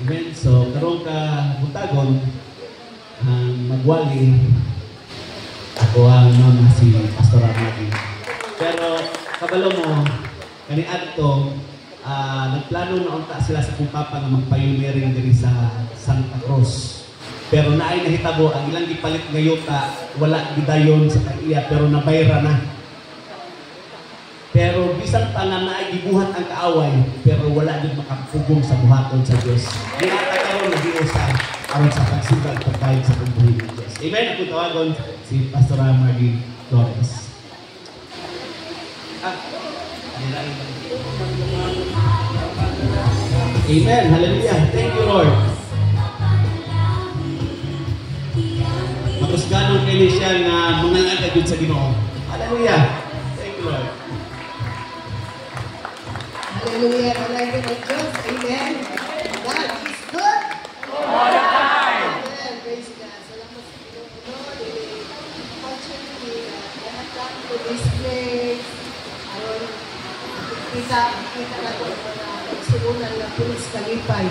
Amen. So, karong ka butagon, ang magwali, ako ang mama si Pastor Amagi. Pero, kabalo mo, kani adto, nagplano na unta sila sa kung papa nga magpayuniring diri sa Santa Cruz. Pero naay nahitabo, ang ilang gipalit nga yuta, wala gidayon sa kaiya, pero nabayra na. Pero bisan pa nga naay gibuhat ang kaaway, pero wala din makapugong sa buhaton sa Diyos. Ginata karon nagiusa aron sa pagsibag pagkain sa pagbuhi ng Diyos. Amen. Ako tawagon si Pastor Amagi Flores. Amen. Hallelujah. Thank you, Lord. Tapos ganun kayo siya na mga agad sa Ginoo. Hallelujah. Thank you, Lord. Hallelujah. Hallelujah ng Diyos. Amen. God is good all the time. Amen. Praise God. Salamat sa Ginoo. Fortunately, I have come to this place. Ayon, kita na ko na sulunan na pulis kalipay.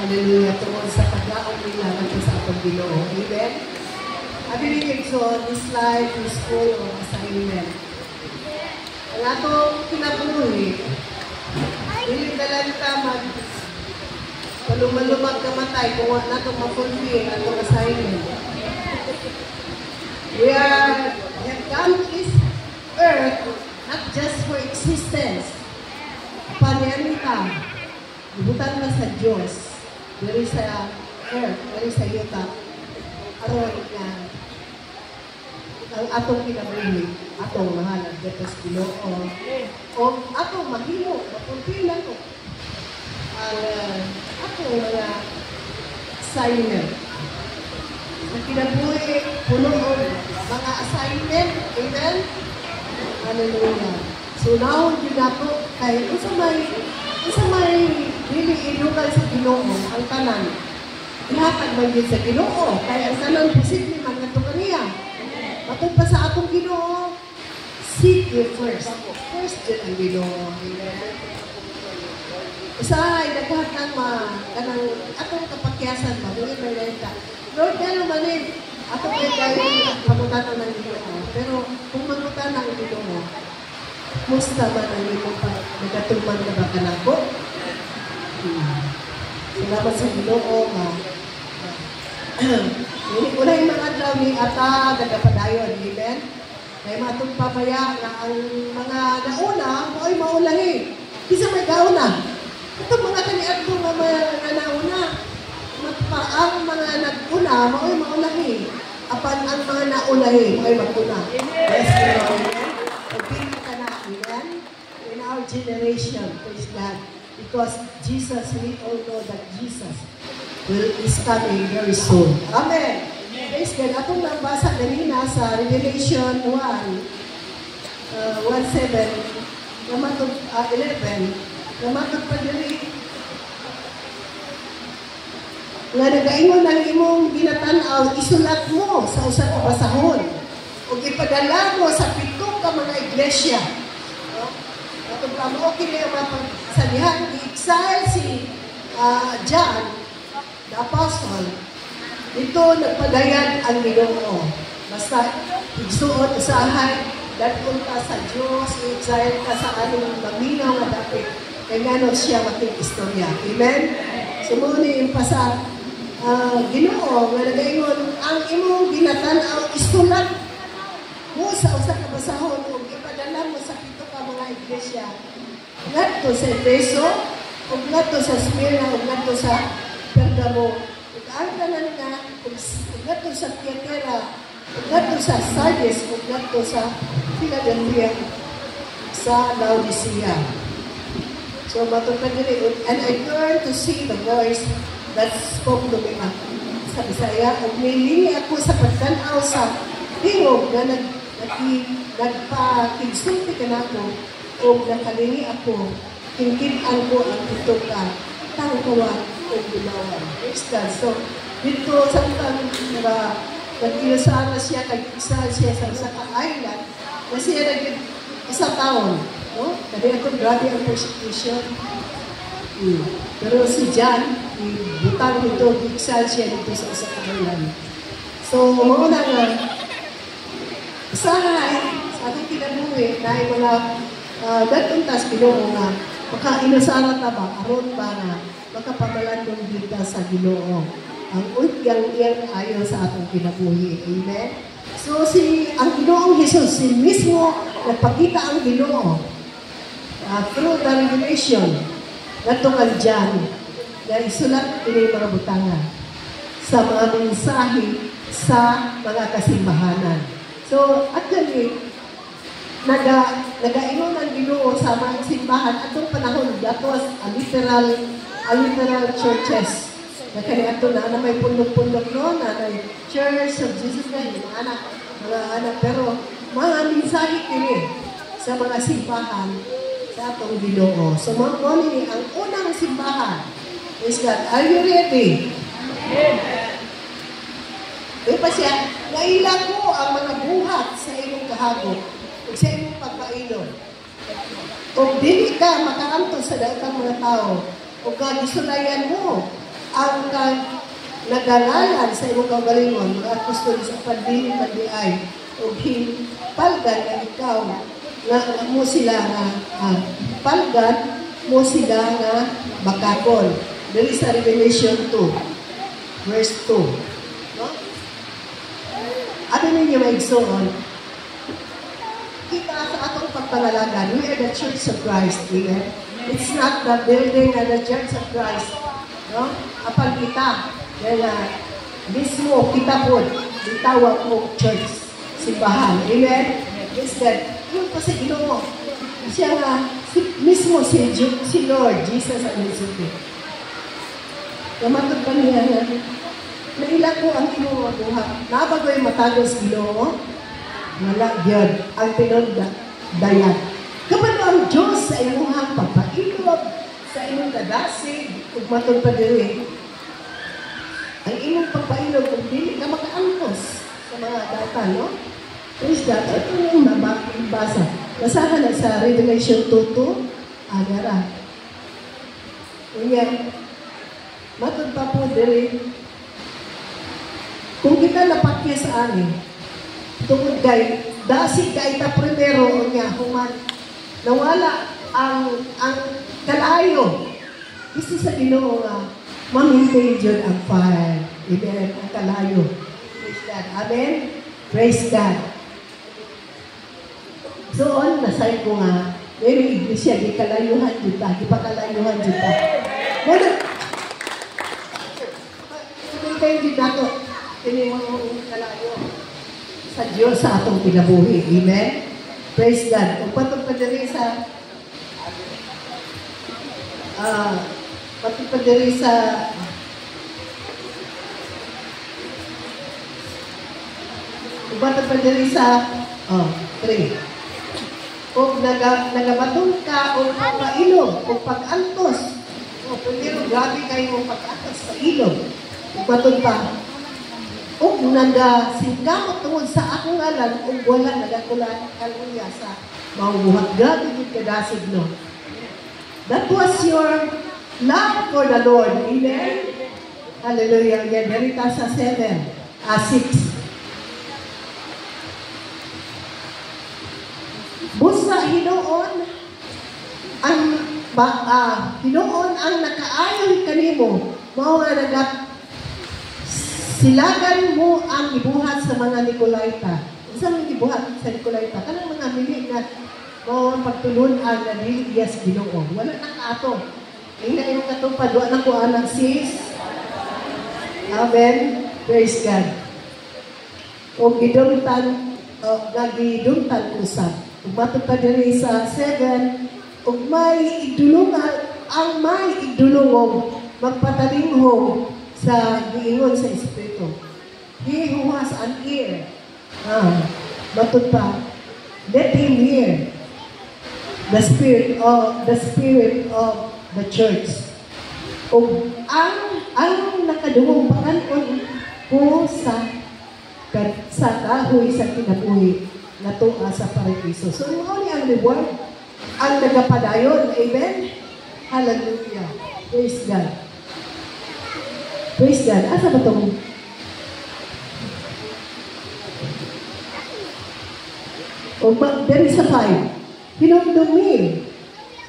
Hallelujah. Tungkol sa paglaong nila ng sa atong Ginoo. Amen. I believe so. This life is full of assignment. Ang atong kinabuhi, hindi dalan ka palumag ka matay kung wala itong ma-fulfill atong assignment. We have come to this earth not just for existence. Panyan ka, ibutan ka sa Diyos, dari sa earth, dari sa yuta, aron na ang atong kinabuhi, atong mahalag, datos Ginoo, o atong mahimo, mapulpilan ko ang atong mga assignment. Ang kinabuhi, puno o mga assignment, amen? Hallelujah. So now, yun ako, kahit isa may really ilukal sa Ginoo, ang tanan, ihatag man din sa Ginoo, kaya ang tanan posible man nga ito kaniya. Matod pa sa atong Ginoo, seek you first. First din ang Ginoo. Usahay, nagkahatan kanang atong kapakyasan ba, doon may renta. Lord, gano'n manin, atong may gano'n pagkutanan ng Ginoo. Pero kung magkutanan ng Ginoo, musta man ang iyong nagkatulman na ba kanako? Salamat sa Ginoo nga. Una yung mga adlaw ni Ata, gagapadayon, amen? Kaya matong papaya na ang mga nauna, ay maulahi. Isa may gauna. Itong mga kaniad ko nga mga nauna, ang mga nag-una, ay maulahi. Apan ang mga naulahi, ay mag-una. Yes, amen? Pagpili ka na, amen? In our generation, praise God. Because Jesus, we all know that Jesus is coming very soon. Amen. Praise God. Atong nabasa kanina sa Revelation 1, 1:7, 11, namatod pa diri. Nga nagaingon ang imong ginatanaw, isulat mo sa usa ka basahon. O ipadala mo sa pito ka mga iglesia. Atong kamo kini ang mapagsalihan, i-exile si John, the apostle. Ito nagpadayan ang Ginoo. Basta igsuot usahay, dadkon ka sa Diyos, i-exile ka sa anong maminaw nga dapit. Kaya nga siya mating istorya. Amen? So muna yung pasa Ginoo, nga nagaingon, ang imong ginatanaw isulat mo sa usa ka basahon o ipadala mo sa pito ka mga iglesia. Ngadto sa Efeso, o ngadto sa Smyrna, o ngadto sa Pergamo. Ang tanan nga, kung ngadto sa Thyatira, kung ngadto sa Sardis, kung ngadto sa Philadelphia, sa Laodicea. So, matupad nila, and I turned to see the voice that spoke to me. Sa Bisaya, at nilini ako sa pagtanaw sa tingog na nagpa-kigsulti ka na ako, o nakalingi ako, kingkitan ko ang ito ka, tangkawa o gumawa. So, dito sa nag-ilasara siya, kag-isa siya sa island, na siya nag-isa taon. No? Kasi ito, grabe ang persecution. Pero si John, ibutang dito, giksal siya dito sa usa ka bulan. So, mauna nga, usahay, sa atong kinabuhi, dahil mga datuntas Ginoo nga, makainusara ta ba, aron ba nga, makapabalandong dito sa Ginoo. Ang utyang iyang ayo sa atong kinabuhi. Amen? So, ang Ginoong Jesus, si mismo, nagpakita ang Ginoo through the revelation natong John na isulat ini mga butangan sa mga mensahe sa mga kasimbahanan. So, actually, nagainom ng Ginoo sa mga simbahan atong panahon. That was a literal churches. Na kaya ito na may pundok-pundok no, na may Church of Jesus na mga anak. Pero mga mensahe kini sa mga simbahan sa atong Ginoo. So, mga ang unang simbahan is that, are you ready? Di pa siya, naila ko ang mga buhat sa iyong kahagok o sa iyong pagpainom. Kung dili ka makaanto sa daotang mga tao, o kagisulayan mo ang nagalalan sa iyong kaugalingon, mga apostol sa pagdiling mandiay, o palgan na ikaw, na mo sila nga, palgan mo sila nga bakakon. There is a Revelation 2, verse 2. No? Ano ninyo maigsoon? Kita sa atong pagpangalagan, we are the Church of Christ. Amen? It's not the building of the Church of Christ. No? Apal kita, dahil mismo kita po, ditawag mo church, simbahan. Amen? Instead, yun pa si Ginoo. Siya nga, mismo si Lord Jesus ang nagsuti. Namatod pa niya na, naila ko ang Ginoo buhat. Nabagoy matagos Ginoo, wala gyud ang tinagdayan. Kapag ang Diyos sa imuhang pagpailog, sa imong dadasig, ug matod pa diri, ang imong pagpailog kung dili ka makaangkos sa mga data, no? Is that, ito yung mabasa. Basahan na sa Revelation 2:2, agara. Kanya, matod pa po diri, kung kita napakya sa amin, tungod kay, dasig ka ita primero, niya, human, nawala ang kalayo. Gusto sa Ginoo nga, ma-maintain yun ang fire. Amen, ang kalayo. Praise God. Amen? Praise God. So, nasay ko nga, may iglesia, di kalayuhan dito, di pa kalayuhan dito. Muna, kung kayo dito ako, tinimang kalayo sa Diyos sa atong kinabuhi. Amen? Praise God. Kung patong pa diri sa patong pa diri sa 3. Kung nagabatong ka o pagpainom o pag-antos, pero grabe kayo pag-antos sa ilog. Kung batong pa, o nagasingkamot tungod sa akong ngalan o wala nagakulan kaluya sa mahubuhat. Grabe yung kadasig, no? That was your love for the Lord. Amen? Hallelujah. Yan, narita sa 6. Busa hinuon ang nakaayon kanimo, mao nga silagan mo ang ibuhat sa mga Nicolaita. Isa ang ibuhat sa Nicolaita, kanang mga mili na mao ang pagtulon ang naliliyas Ginoo. Wala na kaato. Ina yung katupad, wala na ko anak sis. Amen. Praise God. O gidumtan usab. Ug matod pa diri sa 7, ug may idulungan ang may idulungog magpatalinghog sa giingon sa Espiritu. He who has an ear, matod pa, let him hear the spirit of the church. Ug ang nakadungog pakanon ko sa kahoy sa kinabuhi natuwa sa paraiso. So, ano ang reward? Ang nagapadayon. Amen? Hallelujah. Praise God. Praise God. Asa ba itong? There is a 5. Hinumdumi.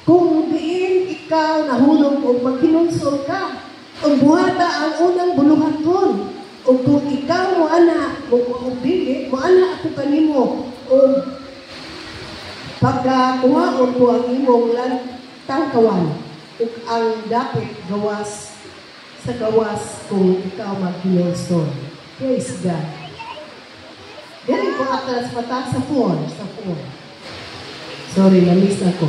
Kung diin ikaw nahulog o magkinunsol ka, ang buhata ang unang buluhaton. O kung ikaw mo ana, mo dili, mo ana ako kanimo, o pagkakuhaon ko ang imong tangkawan, o ang dapit gawas sa gawas kung ikaw magkinunsol. Praise God. Dili ko atras mata sa 4. Sorry, na-miss ako.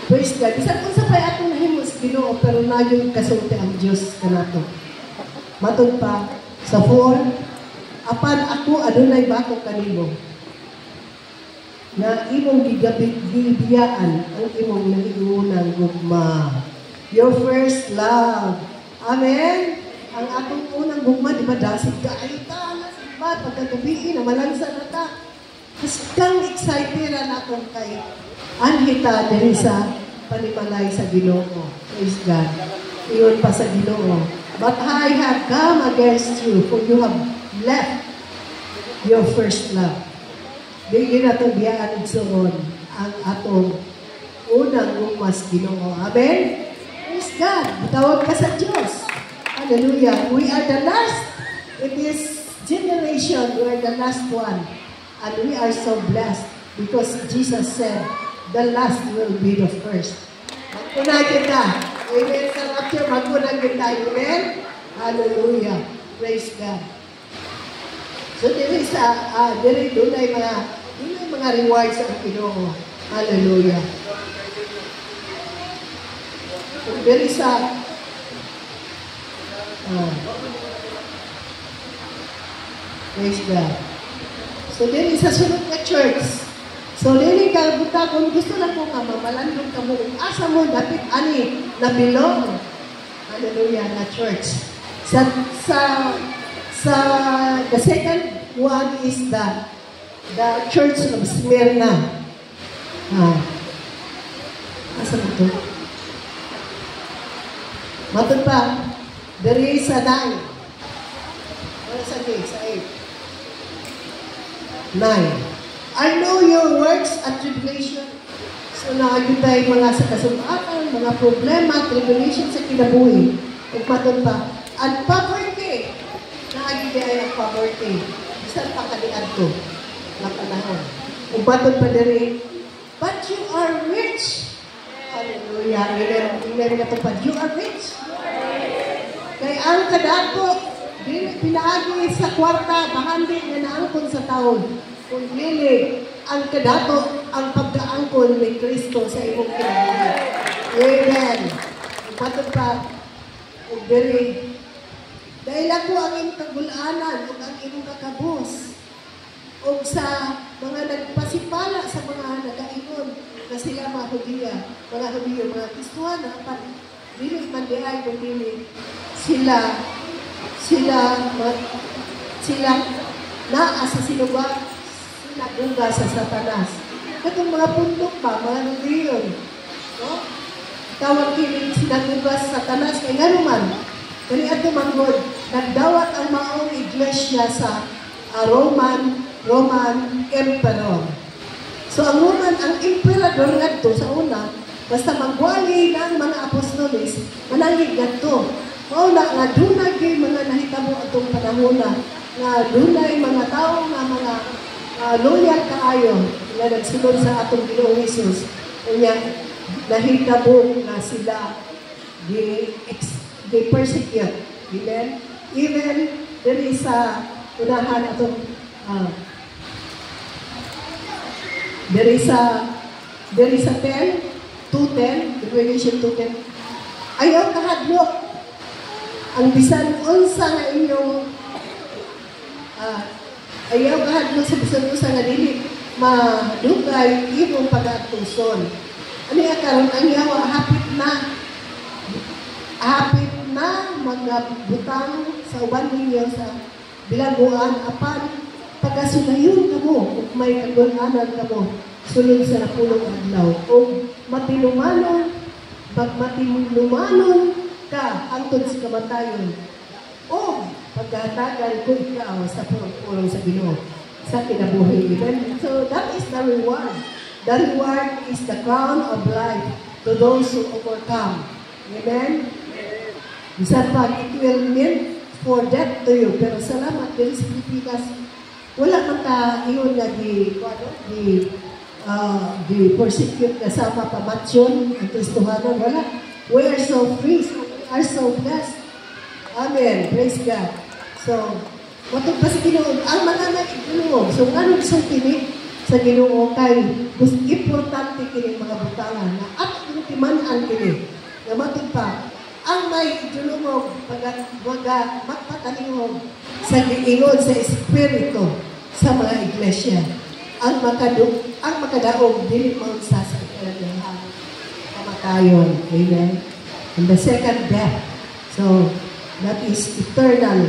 Praise God. Bisan kung sa pay atong nahimos Ginoo pero nagyon kasulti ang Dios kanato. Matod pa sa 4, apan ako adunay bako kanimo. Na imong gibiyaan ang imong nahiunang gugma. Your first love. Amen. Ang atong unang gugma, di ba, dasig ka, ay ta, nasigba, pagkagabiin, namalansa na ta. Mas kang excited na akong kay anhita dahil sa panimalay sa Ginoo. Praise God. Iyon pa sa Ginoo. But I have come against you, for you have left your first love. Di na itong biyaan igsoon ang atong unang gugmas Ginoo. Amen? Praise God. Tawag ka sa Diyos. Hallelujah. We are the last in this generation. We are the last one. And we are so blessed because Jesus said, the last will be the first. Magpunag kita. Amen. Sa rapture, magpunag kita. Amen. Hallelujah. Praise God. So, doon ay mga rewards ang Ginoo. Hallelujah. Kung there is praise God. So, there is a sunod na church. So, dili ka buta kung gusto na ko nga, mamalandong ka mo. Asa mo, dapat ani, na bilong. Hallelujah, na church. The second one is the church of Smyrna. Asa mo ito? Matod pa, there is a 9. Wala sa 8? Sa 8. 9. I know your works at tribulation. So, nakagitay mga sa kasubatan, mga problema, tribulation sa kinabuhi. Kung matod pa, at poverty. Nakagitay ang poverty. Isang pakalian ko na panahon. Kung matod pa diri, but you are rich. Hallelujah. Amen nga pa. You are rich. Kaya ang kadako, pinaagi sa kwarta, bahandi na naangkon sa taon. Kung dili, ang kadato, ang pagkaangkon ni Kristo sa imong kinabuhi. Amen. Patod pa, o diri, dahil ako ang imong kagulanan, o ang imong kakabos, o sa mga nagpasipala sa mga nagkaingon, na sila mga Hudiya, mga Kristuhan, na apan, dili man diay kung dili, sila naa sa sinuba, nagunga sa Satanas. Katong mga pundok pa, mga reliyon. No? Tawag kiling sinagunga sa Satanas, kaya nga naman, kani ato manggod, nagdawat ang maong iglesia sa Roman Emperor. So ang emperador ngadto sa una, basta magwali ng mga apostolis, manangig ngadto. Mao na nga dunay kay mga nahitabo atong panahon nga dunay mga tawo nga mga loyal kaayo nga nagsulod sa atong Ginoong Hesus. Unya nahitabo nga sila persecute. Amen. Even there is unahan atong there is a 10, 2:10, Revelation 2:10. Ayaw kahadlok ang bisan unsa nga inyong ayaw kahadlok sa bisan unsa nga dili madugay imong pag-atuson. Ani karon ang yawa hapit na magbutang sa uban ninyo sa bilaguan apan pagkasudayon kamo ug may kagulanan kamo sulod sa napulong adlaw o matilumanon ka hangtod sa kamatayon. O pagkatagal ko ikaw sa pulong sa Ginoo sa kinabuhi. Amen? So that is the reward. The reward is the crown of life to those who overcome. Amen? Bisan pa, it will mean for death to you. Pero salamat din sa Pilipinas, wala man ta iyon nga di persecute kasama pamatsyon ang Kristohanon. Wala. We are so free. We are so blessed. Amen. Praise God. So, matod pa sa Ginoo, ang mga nag-Ginoo. So, ano sa tinig sa Ginoo kay importante kini mga butalan na at timanan kini. Na matod pa, ang may Ginoo baga magpatalingog sa giingon sa Espiritu sa mga iglesia. Ang makadaog dili maun sa kalahan kamatayon. Amen. And the second death. So, that is eternal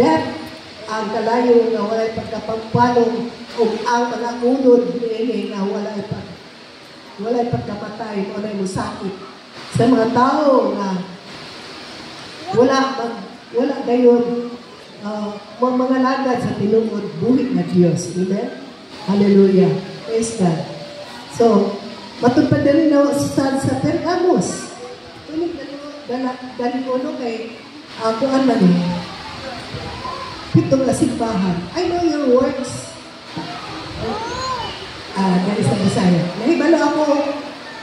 death, ang kalayo na walay pagkapagpalong o ang mga unod nini na walay pagkamatay, walay musakit sa mga tao na wala gayon mga lagad sa tinungod buhit na Diyos. Amen? Hallelujah. Praise God. So, matupad na rin sa Pergamos. Tunig na dali kay kuan man pitong kasimbahan. I know your works. Dali sa Bisaya. Nahibalo ako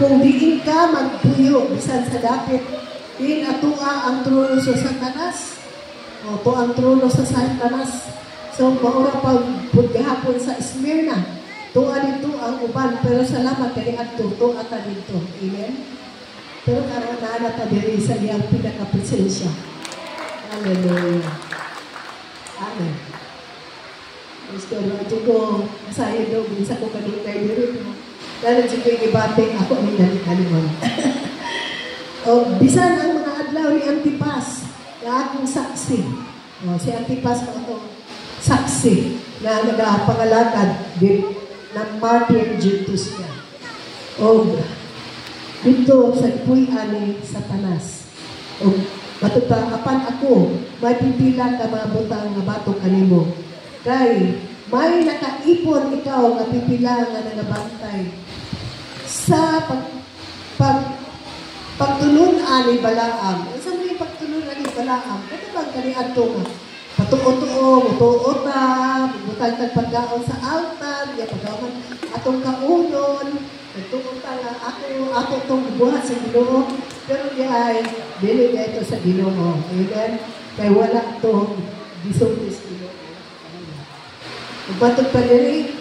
kung diin ka magpuyo bisan sa dapit din atua ang trono sa Satanas. O to ang trono sa Satanas. So maura pag gahapon sa Smyrna. Tuwa dito ang uban pero salamat kay adto to ata dito. Amen. Pero karon na ta diri sa iyang pinakapresensya. Hallelujah. Amen. Gusto mo ko masaya daw sa ko kadugay diri. Dahil sige gibate ako ang dali-dalimon. O bisan ang mga adlaw ni Antipas na akong saksi. O si Antipas mo saksi na nagapangalakad din ng martyr Justus niya. O dito sa puy-an ni Satanas. O matuta, apan ako, mapipila ka mga butang nga bato kanimo. Kay, may nakaipon ikaw nga pipila nga nangabantay. Sa pagtulunan ni Balaam. Saan mo yung pagtulunan ni Balaam? Kaya bang kanihan to nga? Patuo-tuo, mutuota, butang pagkaon sa altar, ya pagkaon atong kaunon, nagtuota nga ako itong buhat sa Ginoo, pero di ay dili ito sa Ginoo. Amen? Kaya wala ito gisultis Ginoo. Magbatog pa diri.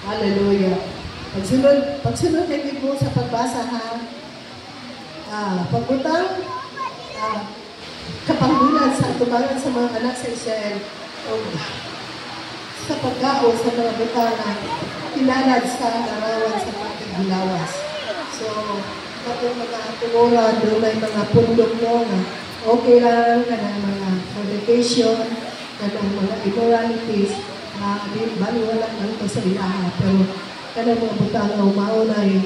Hallelujah. Pagsunod na mo sa pagbasa ha. Pagbutang kapanggulan sa tumalan sa mga anak sa Israel o sa pagkao sa mga butana kinalad sa larawan sa pagkagulawas. So, kapag mga tumuran doon ay mga pundok mo na okay lang ka na mga fornication, ka ng mga immoralities, baliwala lang ito sa ilaha. Pero ka mga butana umaunay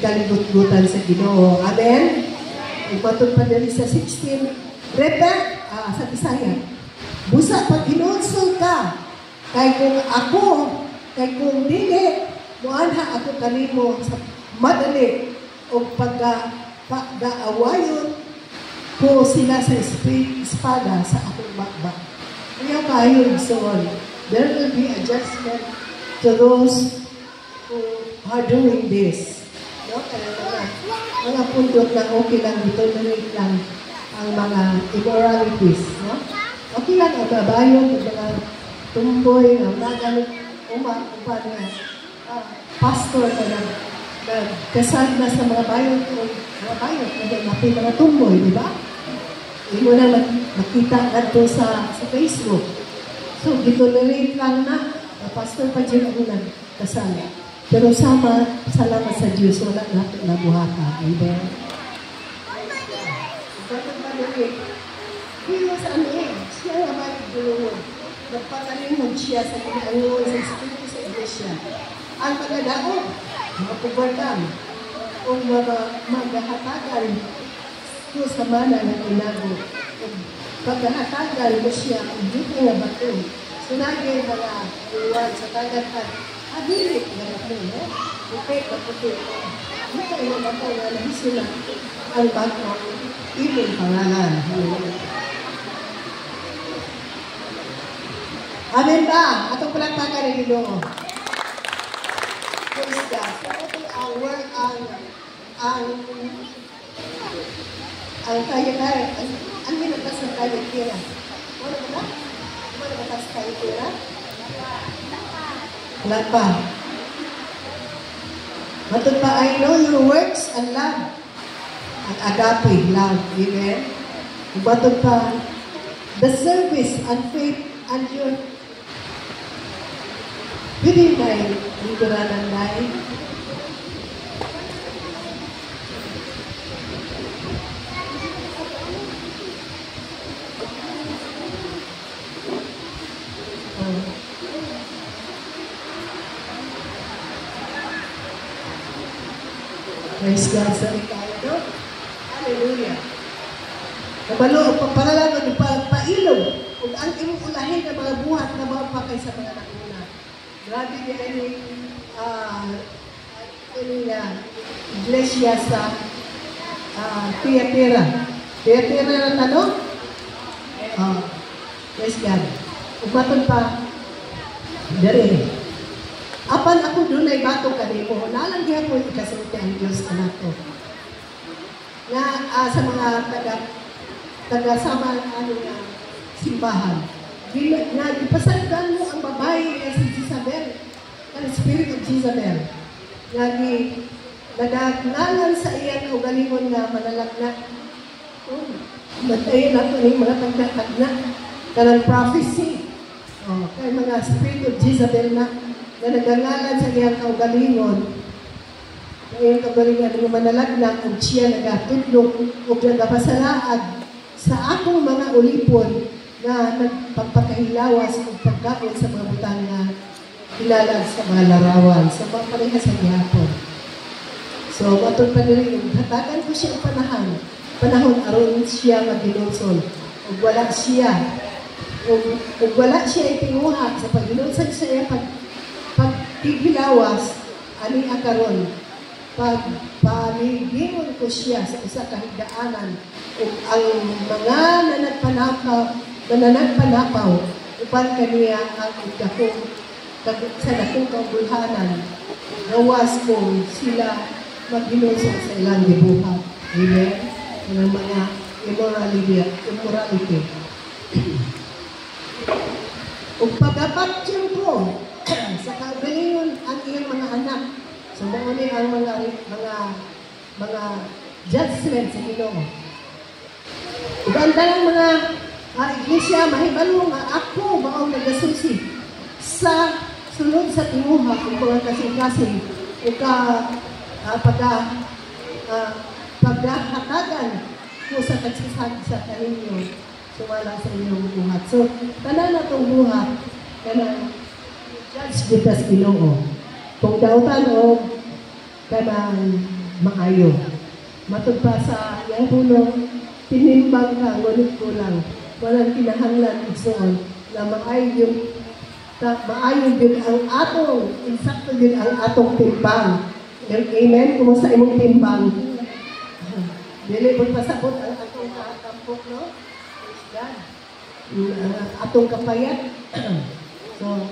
kaligot-gutan sa Ginoo. Amen? Ipatod pa din sa 16, repent, sa Bisaya. Busa pag ginulsol ka, kay kung ako, kay kung dili, muanha ako kanimo sa madali o pag-aawayon ko sila sa espada sa akong bakbak. Kaya kayo, so there will be adjustment to those who are doing this. No? Kaya mga pundot na okay lang dito, na-rate lang ang mga immoralities, no? Okay lang ang babayo, ang mga tumboy, ang mga upa na pastor na kasal na sa mga bayo, mga tumboy, di ba? Hindi mo na makita nato sa Facebook. So, dito na-rate lang na pastor pa dyan ako nagkasal. Pero salamat sa Diyos, wala natin nabuhata. Amen? He was an egg. Siya ang magigulungan. Nagpatalimod siya sa kinaangon sa Espiritu sa Iglesia. Ang pagkadaog, mga pubertan. o maghahatagan ko sa mana nga tinago. Paghahatagan mo siya, dito nga bato. Sunagay mga iwan sa tagatan. Abilik nga bato, no? Okay, kaputi. Dito nga bato nga nahisila ang bato. Ibig pangalan. Amen ba? Atong palagpagan ng Ginoo. Praise God. Ito ang work, ang kaya-kaya, ang minatas ng kaya-kaya. Ano ba na? Ano ba tas kaya-kaya? Wala pa. Matod pa, I know your works and love. Ang agape, love. Amen? Matod pa, the service and faith and your hindi na liguranan na praise God sa ikaw. Hallelujah. Kabalo, pagpangalaman, pailog. Kung ang imong ulahin ng mga buhat na mga pakay sa mga nakuna. Grabe niya iglesia sa Thyatira. Thyatira na tanong? Praise God. Umatod pa, dari. Apan ako doon ay bato kanimo. Nalanggihan mo ikasulti ang Diyos ka nato. Nga sa mga taga-sama simbahan. Ipasagdan mo ang babae si Jezabel, ang spirit of Jezabel. Nagagnalan sa iyan o galingon nga manalagnak. Bantayin nato ng mga tagna-tagna. Kanang prophecy. Kaya mga spirit of Jezabel na nagagnalan sa iyang kaugalingon. Ngayon kaugalingon ng manalagnak o siya nagatudlok o nagapasalaad sa akong mga ulipon na nagpagpakahilawas o pagkaon sa mga butang na ilalag sa mga larawan. So, papareha sa gihapon. So, matod pa rin yung hatagan ko siya ang panahon aron siya magdinonsol. O wala siya itinguha sa pagdinonsol sa iya pagtigilawas, ani akaron. Pagpaligimon ko siya sa isa kahigdaanan o ang mga nanagpanapaw upan kaniya ang sa dakong kabulhanan gawas ko sila maghinusok sa ilang gibuhat. Amen? Ng mga immorality. O pagkapaktyon ko sa kagalingon ang iyong mga anak. So, mauni ang mga judgment sa Ginoo. Uganda lang mga iglesia, mahibalo nga ako maong nagasusi sa sunod sa tinguha kung mga kasing-kasing o paghahatagan ko sa tagsisag sa kaninyo sumala sa inyong buhat. So, tanan na itong buhat kanang judge bitas Ginoo. Kung dautan o kanang maayo. Matod pa sa iyang hulong, tinimbang ka, ngunit kulang. Walang kinahanglan igsoon na maayo yun ang atong, insakto yun ang atong timbang. Amen? Kumusta imong timbang? Dili mo pasabot ang atong katampok, no? Praise God. Atong kapayat. So,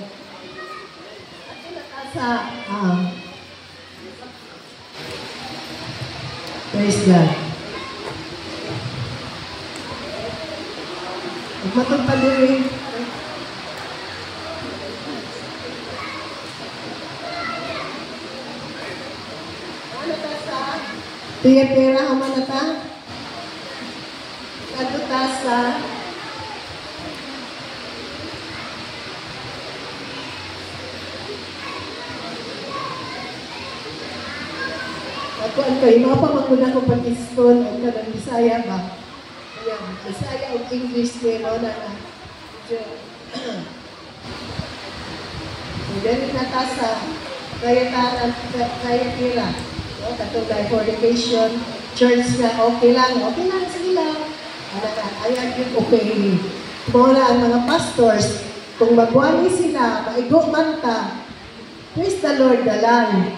sa praise God. Matod pa din ano ta sa Thyatira humanata kadto sa ako ang kayo, mga pamaguna ko pag-iskon o ka ng Bisaya ba? Ayan, Bisaya o English pero na dahil natasa kaya tira No? Katong na fornication, church na okay lang, sige lang. Ayan yun, okay. Mula ang mga pastors, kung magwali sila, maigo man ta, praise the Lord na lang.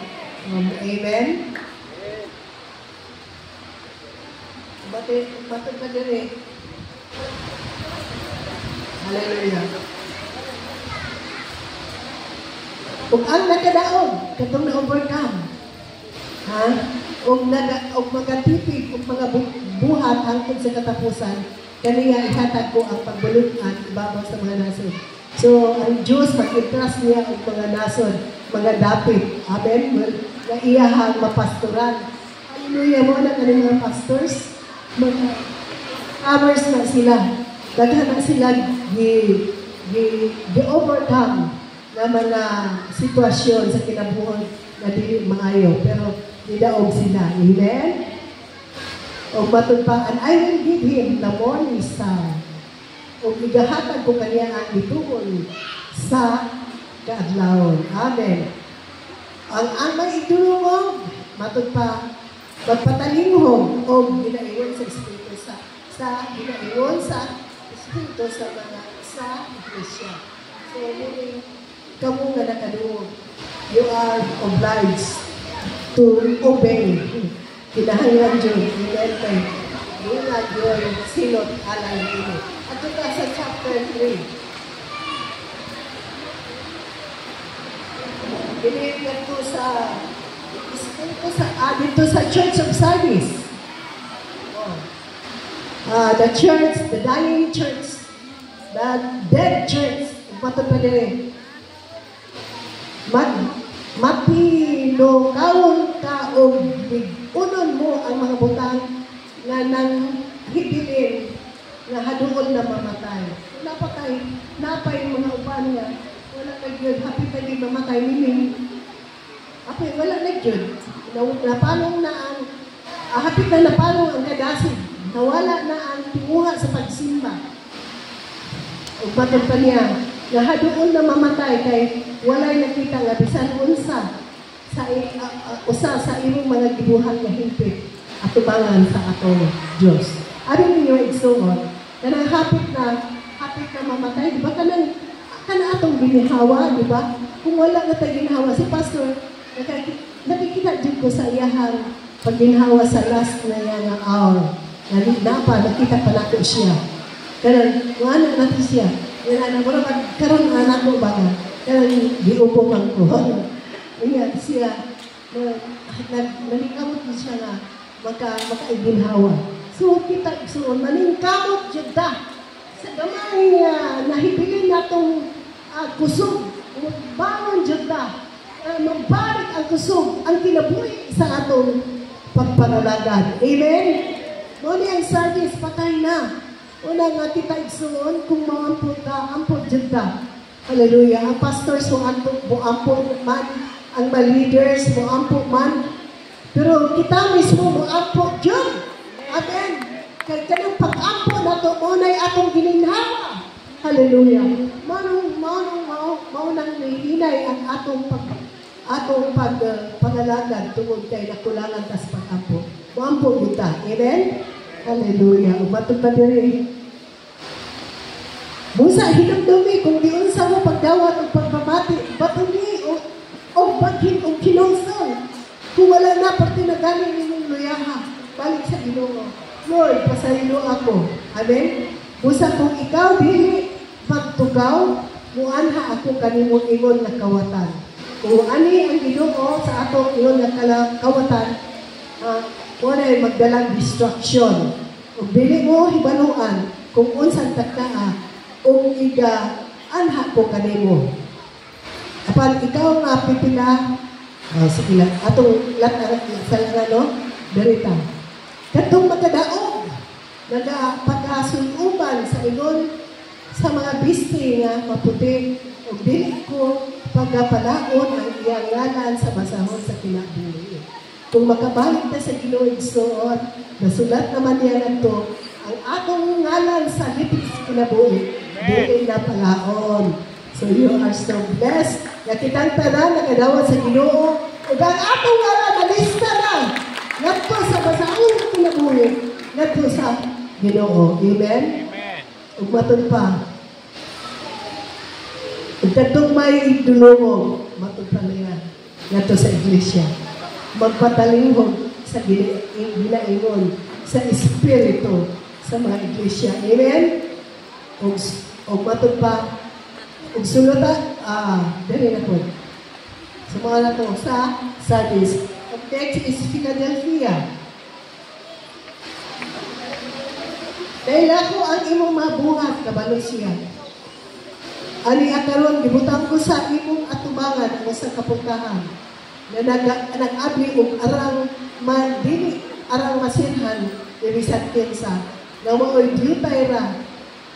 Amen? Batid pa din eh. Hallelujah. Kung ang nakadaog, katong na-overcome, ha? Kung magatipid, kung mga buhat hangtod sa katapusan, kaniya ihatag ko ang pagbulutan ibabaw sa mga nasod. So, ang Diyos, mag-entrust niya ang mga nasod, mga dapit. Amen? Na iyahang mapastoran. Hallelujah mo na kanilang mga pastors. Mga comers na sila. Daghan na sila di-overcome na mga sitwasyon sa kinabuhi na dili maayo. Pero, nidaog sila. Amen? O matod pa, and I will give him the morning star. O igahatag ko kaniya ang ituon sa kaadlawon. Amen. Ang may idulungog, matod pa, magpatalinghog o ginaiwan sa Espiritu ginaiwan sa Espiritu sa mga sa Iglesia. So, meaning, kamo nga nakadungog, you are obliged to obey. Kinahanglan Diyos, hinentay, bulag yung silot alang dito. At ito sa chapter 3. Binigyan ko dito sa Church of Sardis. The church, the dying church, the dead church, patod pa din. Matinokawon ka o unon mo ang mga butang nga nang hibilin nga haduol na mamatay. Napay mga upan nga, wala nagyod, happy pa din mamatay, meaning, wala nagyod. Napalong na ang, happy na napalong ang kadasid, nawala na ang tinguha sa pagsimba. O batod pa niya, nga haduol na mamatay kay walay nakita nga bisan unsa sa imong mga gibuhat nga hingpit at tubangan sa atong Diyos. Ano ninyo igsuon? Kanang hapit na mamatay, di ba? Kana atong ginihawa, di ba? Kung wala nga tayo ginihawa, si Pastor, nakikita din ko sa iyahang pagginhawa sa last na yung hour. Nakita pa nato siya. Kanang, kung ano natin siya, karon anak ko ba nga? Kanang, giupo man ko. Ayan, siya, nalikamot mo siya nga, makaiginhawa. So, kita, maningkamot dyan ta. Sa gamay nahibilin na itong kusog, bangon dyan ta. Magbalik ang kusog, ang kinabuhi sa atong pagpanalagad. Amen? Muli ang Sardis, patay na. Una nga kita igsuon, kung maampod ka, ampod dyan ta. Hallelujah. Ang pastors mo ampod man, ang mga leaders mo ampod man. Pero kita mismo mo ampod dyan. Amen. Kaya kanang pag-ampo na ito, unay atong gininhawa. Hallelujah. Maunang nahihinay ang atong pangalagan tungod kay nakulangan tas pag-ampo. Maampo kita. Amen? Hallelujah. Umatong pa diri. Busa, hinagdumi, kung diunsa mo pagdawat o pagpamati, batumi o baghin o kinonsol. Kung wala na, pati na galing ninyong luyaha, balik sa Ginoo. Lord, pasaylo ako. Amen? Busa, kung ikaw dili pagtugaw, muanha ako kanimo ingon na kawatan. Kung ani ang Ginoo sa atong ingon na kawatan, wala ay magdalang distraction. Kung dili mo hibaluan, kung unsan taktaa, kung anha ko kanimo. Apan ikaw nga pipila, sige lang, atong derita. Katong magkadaog, nagapagkasuluban sa ingon sa mga bisti nga maputi, o dili ko pagkapalaon ang iyang ngalan sa basahon sa kinabuhi. Kung makabalik na sa Ginoo igsuon, nasulat naman yan ito, ang atong ngalan sa lipid sa kinabuhi, dili na palaon. So you are so blessed na kitang tanan nakadawat sa Ginoo, ug ang atong ngalan nalista na Ngadto sa basahon nga kinabuhi, ngadto sa Ginoo. Amen? Ug matud pa. Ug kadtong may idulungog, matud pa niya ngadto sa iglesia. Magpatalingog sa ginaingon sa espiritu sa mga iglesia. Amen? Ug matud pa. Ug sulota, dali na po. Sa mga nato sa Sardis. Ang text is Philadelphia. Dahil ako ang imong mabuhat, kabalo siya. Ani akaron gibutang ko sa imong atubangan ang sa kapuntahan na nag-abli og arang dili arang masinhan ibisan kinsa nga maoy jutay ra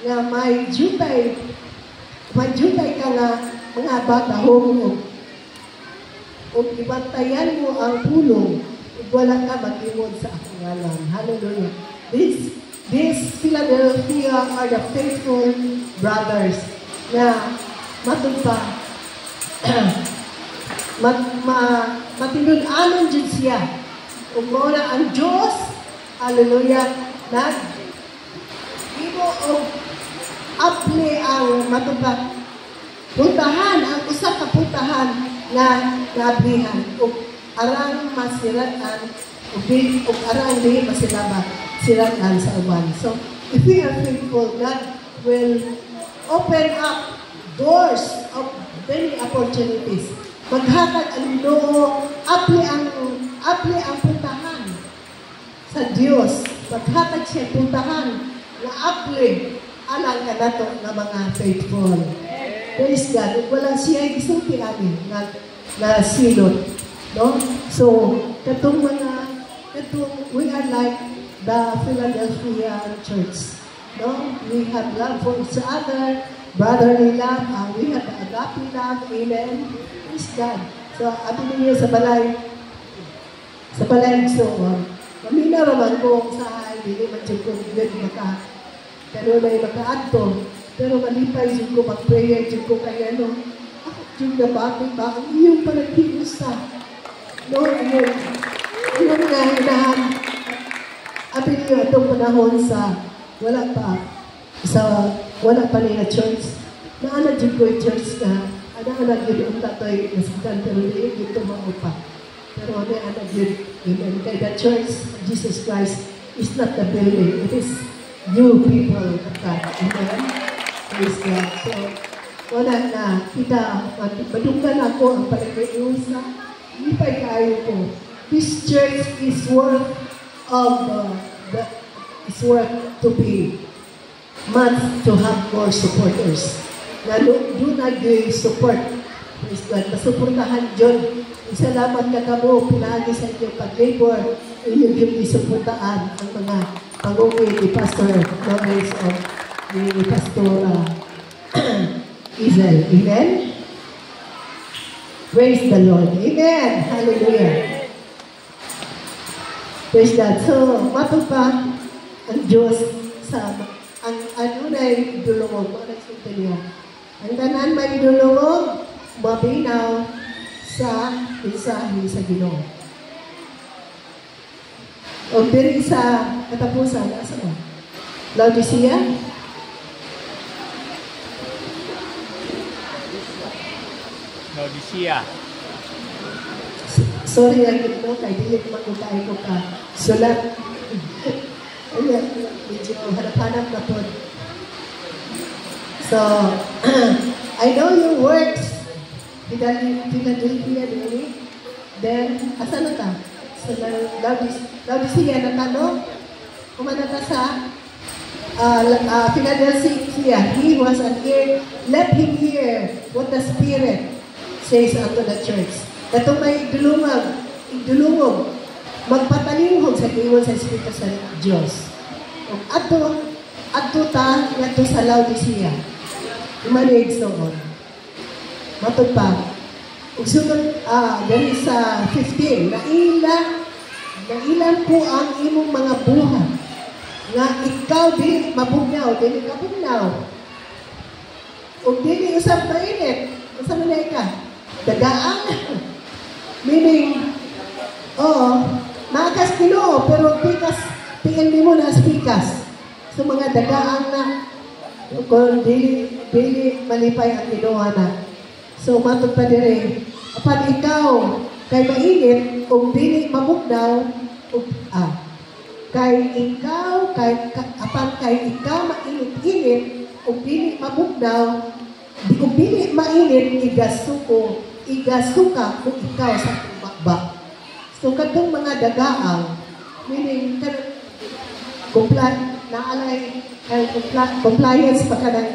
nga may jutay ka nga mga bata humog ug ibantayan mo ang pulong ug wala ka mag-imod sa akong ngalan. Hallelujah. These Philadelphia are the faithful brothers na matud pa matinun-anon dyan siya. Kung muna ang Diyos, hallelujah, imo o apli ang matud pa puntahan, ang usa ka puntahan na nablihan o arang masiratan o arang di masilabat siratan sa uban. So, if we are faithful, God will open up doors of many opportunities. Maghatag ang Ginoo, apli ang puntahan sa Dios. Maghatag siya puntahan na apli alang kanato ng mga faithful. Praise God. Wala siya isulti ani na silot. No? So, we are like the Philadelphia Church. No? We have love for each other, brotherly love, we have the agape love, amen. Praise God. So, ato niyo sa balay so, mamina raman ko sa hindi man dyan ko maka, pero may makaadto, pero malipay dyan ko, mag-prayer dyan ko kaya ako dyan na bakit ba, ang iyong panagimusta. No, ayun nga hinahan. Abin niyo itong panahon sa wala pa niya church. Naana dyan ko yung church na, ana yun ang tatoy nasaktan, pero hindi ito maupa. Pero ana yun, kaya the church of Jesus Christ is not the building, it is you people of God. Amen? Praise God. So, wala na, kita, madunggan ako ang palagay sa lipay kayo ko. This church is worth to be much to have more supporters. Na do not give support. Praise God. Masuportahan John. Salamat ka kamo, pinagi sa inyong pag-labor, inyong yung isuportaan ang mga pangungin ni Pastor Lawrence o ni Pastora Izel. Amen? Praise the Lord. Amen. Hallelujah. Praise God. So, matod pa ang Diyos sa ang anunay idulungog. Mga nagsunta niya. Ang tanan may idulungog, mabinaw sa mensahe sa Ginoo. O diri sa katapusan, asa ba? Laodicea? Laodicea. Sorry lang ito, kay dili magkutay ko ka. Sulat. Ayan, medyo hanap-hanap na po. So, I know your works. Philadelphia, really. Then, asa na ta? Sa Laodicea na ta, no? Kumana ta sa Philadelphia. He was an ear. Let him hear what the Spirit says unto the church. Katong may idulungog, magpatalinghog sa giingon sa Espiritu sa Diyos. Adto ta ngadto sa Laodicea. Imanig soon. Matod pa. Ug sunod dali sa 15, nailan po ang imong mga buhat nga ikaw di mabugnaw, dili ka bugnaw. Ug dili usab mainit. Unsa man ka? Dagaan. Meaning, Maakas Ginoo, pero pikas, tingin mo na as pikas. So mga dagaan na, kung dili malipay ang Ginoo na. So matod pa dire, apan ikaw, kay mainit, kung dili mabugnaw, kay ikaw mainit-init, kung dili mabugnaw, kung dili mainit, igasuka kung ikaw sa tumakba. So, kadtong mga dagaang, meaning, compliance pa ka ng,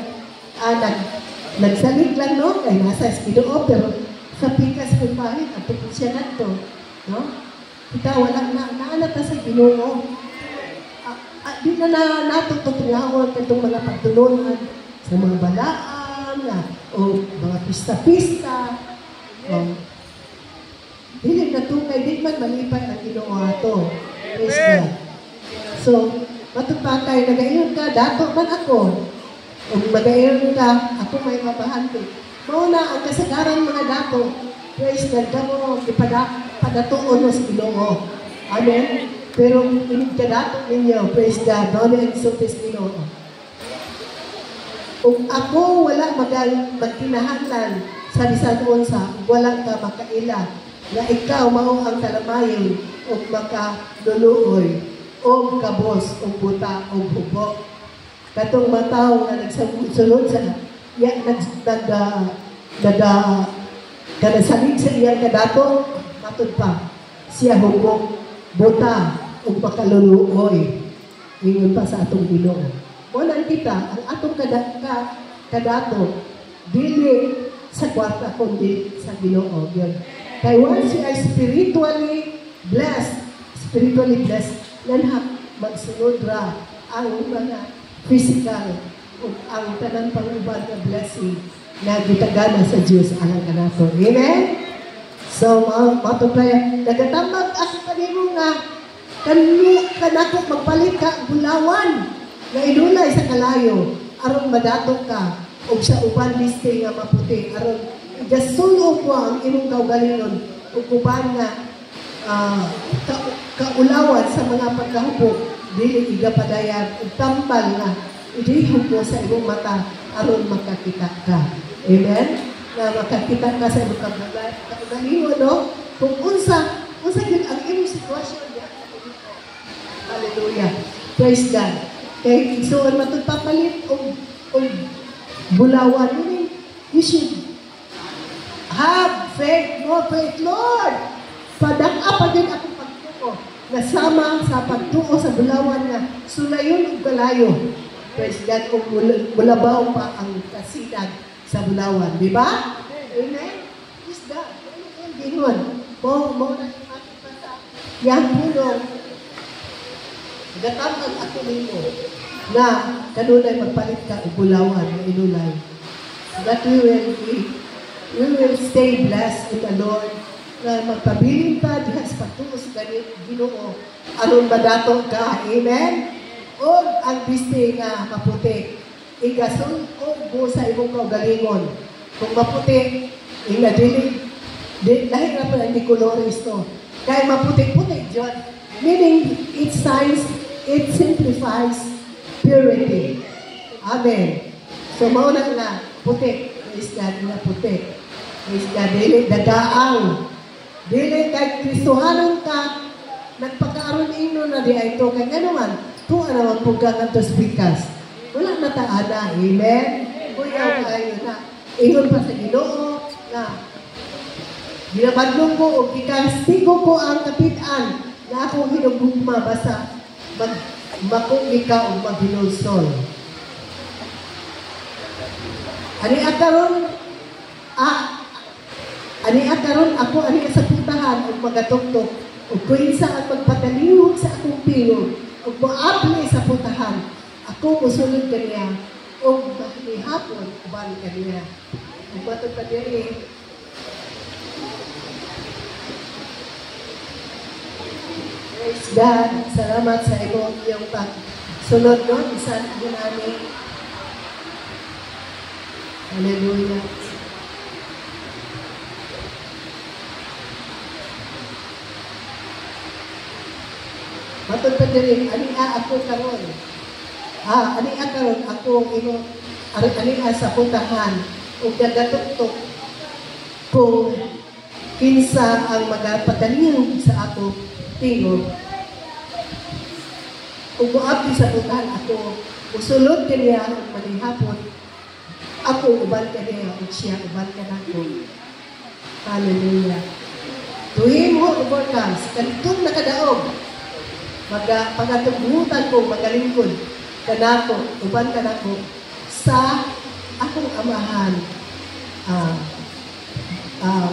nagsalig lang, no? Kaya nasa Ginoo, pero sa pikas kung pahit, at tungkol siya na to, no? Kita, walang naanata sa Ginoo. Di na natututungahon itong mga pagtulungan sa mga balaan, o mga pista-pista, dili na tungay, di man malipay ang Ginoo ato. Praise God. So, matupatay, nagayon ka, dato man ako. Kung magayon ka, ako may mabahante. Mauna ang kasagaran mga dato. Praise God, kamo, ipadatuon mo sa Ginoo. Amen? Pero inikadato ninyo, praise God, no? Nag-exultis Ginoo. Kung ako wala magkinahanglan sa bisan unsa, walang ka makaila, na ikaw mao ang talamayon o makaduluoy o kabos o buta o hubok. Katong mataw nga nagsunod sa kanasalig sa iyang kadato, matod pa, siya hubok, buta o makaluluoy. Ingon pa sa atong Ginoo. Munan kita, ang atong kadato, dili sa kwarta kundi sa Ginoo. Kaya once you are spiritually blessed, nanhap magsunod ra ang mga physical o ang tanan panguban na blessing na gitagana sa Diyos alang kanato. Amen? So, matupay, nagatambag ako kanimo nga kanako magpalit ka bulawan nga idulay sa kalayo aron madato ka o sa uban liste nga maputi aron gasulo ko ang imong kaugalingon ug uban nga kaulawan sa mga pagkahubog dili igapadayan ug tambal nga idihog mo sa imong mata aron makakita ka. Amen? Na makakita ka sa imong kaugalingon, no? Kung unsa yun ang imong sitwasyon diha. Hallelujah. Praise God. Kaya igsuon matugpapalit og bulawan ni you should have faith, no faith, Lord. Padang-a pa din akong pagtuo. Nasama sa pagtuo sa bulawan nga sulayon ug kalayo. Praise God, kung mulabaw pa ang kasinag sa bulawan. Di ba? Amen? Praise God. Amen. Gingon. Mo na imatin pa sa yang bulong. Gatamag ako nimo na kanunay magpalit ka og bulawan nga inulay. That we will stay blessed with the Lord na magpabiling ta diha sa pagtuo sa Ginoo aron madato ka. Amen? O ang biste nga maputi igasun o go sa imong kaugalingon. Kung maputi ina dili dahil na pala ni colorist to kaya maputi-puti John, meaning it simplifies purity. Amen. So mauna na puti. Praise God na puti. Praise God. Dili dagaang. Dili kay Kristohanon ka, nagpakaaron ino na di ay ito. Kaya nga naman, tuwa naman po ka ng bikas. Wala na taana. Amen? Kuyaw kayo na. Ingon pa sa Ginoo na ginabadlong ko o gikastigo ko ang kapitan na akong hinugugma basta makuli ka o maghinulsol. Ani akaron ako sa putahan ug magatuktok ug kuinsa ang magpadalihog sa akong pilo ug moapli sa putahan ako mosulod kaniya ug mahihapon uban kaniya ug matod pa diri praise God. Salamat sa iyong pagsunod no bisan ginani. Hallelujah. Matod pa diri, ani ako karon. Ani karon ako imo ani sa puntahan ug nagatuktok kung kinsa ang magapadalin sa ako tingog. Kung moabdi sa puntahan ako, usulod kaniya ang manihapon, ako uban kaniya ug siya uban kanako. Hallelujah. To him who overcomes, kanitong nakadaog, pagatugmutan ko, magalingkod, kanako, uban kanako, sa akong amahan.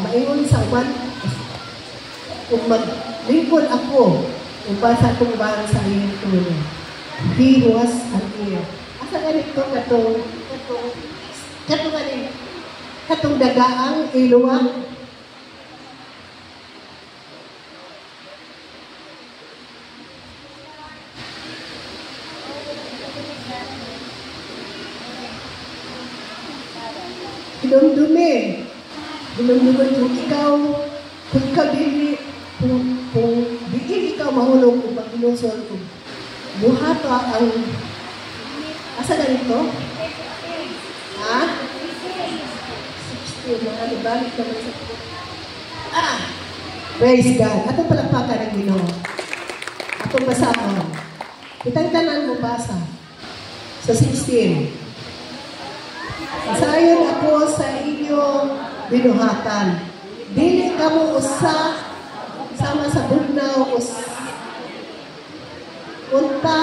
Maingon sa uban, kung maglingkod ako, uban sa akong uban sa iyong tulong. He was an ear. Asa ganito katong dagaang iluwang, dumdumi kung ikaw dili, kung di ikaw mahulog kung pag-inusol kung buhata ang asa na ito? 16, mga libalik naman sa praise God. Atong palakpakan ng Ginoo. Atong basahon. Itang tanan mo basa sa 16. Sayon ako sa inyong binuhatan. Dili ka mo usa sama sa bugnaw unta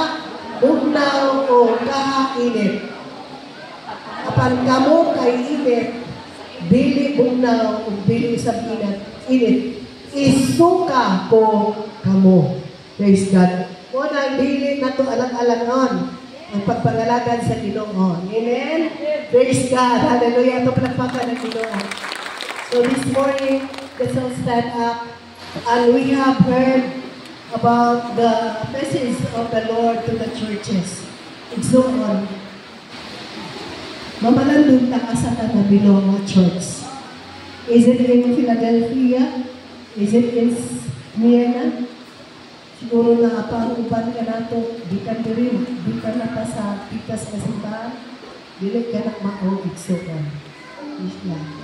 bugnaw o kainit. Apan kamo kay init, dili bugnaw o dili usab init. Isuka ko kamo. Praise God. Una dili nato alang-alangon ang pagpangalagan sa Ginoo. Amen? Praise God. Hallelujah. Ito palakpakan ng Ginoo. So this morning, let's all stand up and we have heard about the message of the Lord to the churches. It's so on. Mamalandun ta asa ka na Bilongo Church. Is it in Philadelphia? Is it in Smyrna? Siguro na pang-uban ka na ito, di ka na pa sa pikas na simbahan, dili ka na mao-ikso ka. Islam.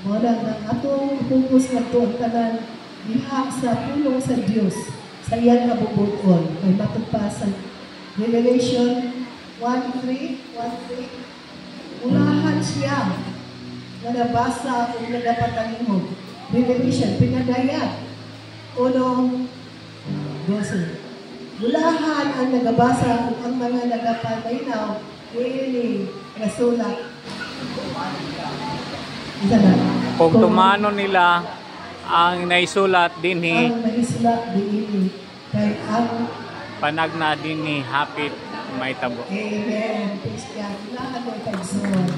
Wala na atong ipupus na ito ang tanan, diha sa pulong sa Diyos, sa iyang kabubuton, kay matugpa sa Revelation 1:3, ulahan siya, na nabasa o nagapatan mo. Revelation, pinadayat, Bulahan ang nagabasa kung ang mga nagapalaynaw ili nasulat. Kung tumano nila ang naisulat dinhi, ang naisulat dinhi kay ang panagna dinhi hapit may tabo. Amen. Praise God. Lahat ay tagsuon.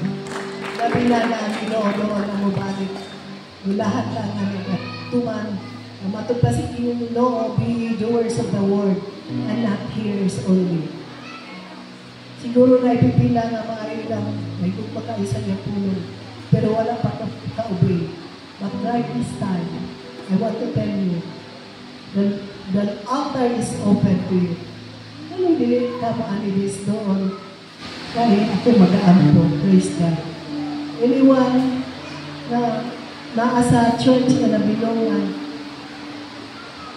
Labi na ang Ginoo ang mubalik. Lahat lang ang nagatuman. Matugpa si Ginoo, be doers of the word and not hearers only. Siguro na ipipila na mga ilang may magkaisa niya puno, pero wala pa ka-obey. But right this time, I want to tell you, the altar is open to you. Kung hindi ka maanibis doon, kaya ako mag-aampo. Praise God. Anyone na naasa church na nabilongan,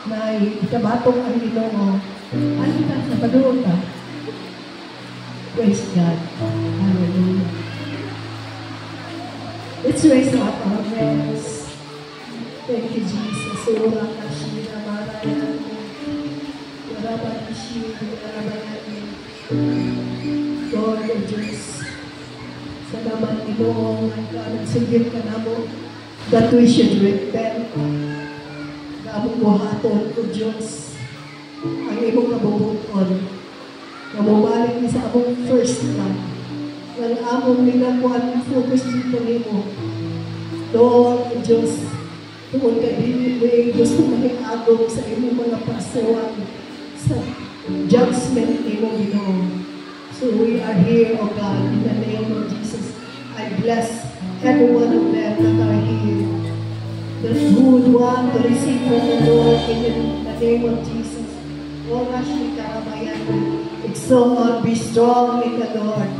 na ikabatong ang Ginoo, ano ka sa padoon ka? Praise God. Hallelujah. Let's raise up our hands. Thank you, Jesus. Ura kashira marayan. Uraba kashira marayan. Lord of Diyos, sa naman Ginoo, nagsigil ka na mo, that we should repent. Among buhaton o Diyos, ang imong kabubuton, na mumalik ni sa among first love, ng among minakuan focus dito nimo. Lord o Diyos, tungkol ka din may gusto mahingagong sa imong mga pasawan sa judgment nimo Ginoo. So we are here, O God, in the name of Jesus. I bless every one of them that are here, that who would want to receive from the Lord in the name of Jesus. Oras ni Karabayan. Exalt, be strong in the Lord.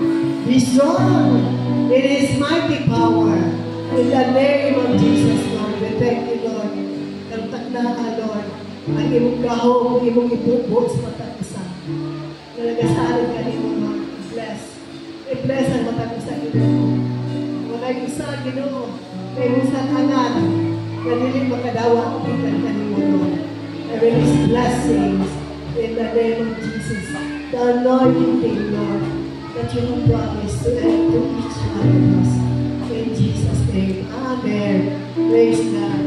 Be strong. It is mighty power. In the name of Jesus, Lord. We thank you, Lord. Nagtak na ka, Lord. Ang imong gahong, imong ibubuot sa matag isa. Nalagasaan ka ni mo, Lord. Bless. I-bless ang matag isa, Ginoo. Wala yung isa, Ginoo. May isa kanan. Na dili makadawa ang ikan ka ni mo, Lord. I release blessings in the name of Jesus. The anointing thing, Lord, that you have promised to each one of us. In Jesus' name. Amen. Praise God.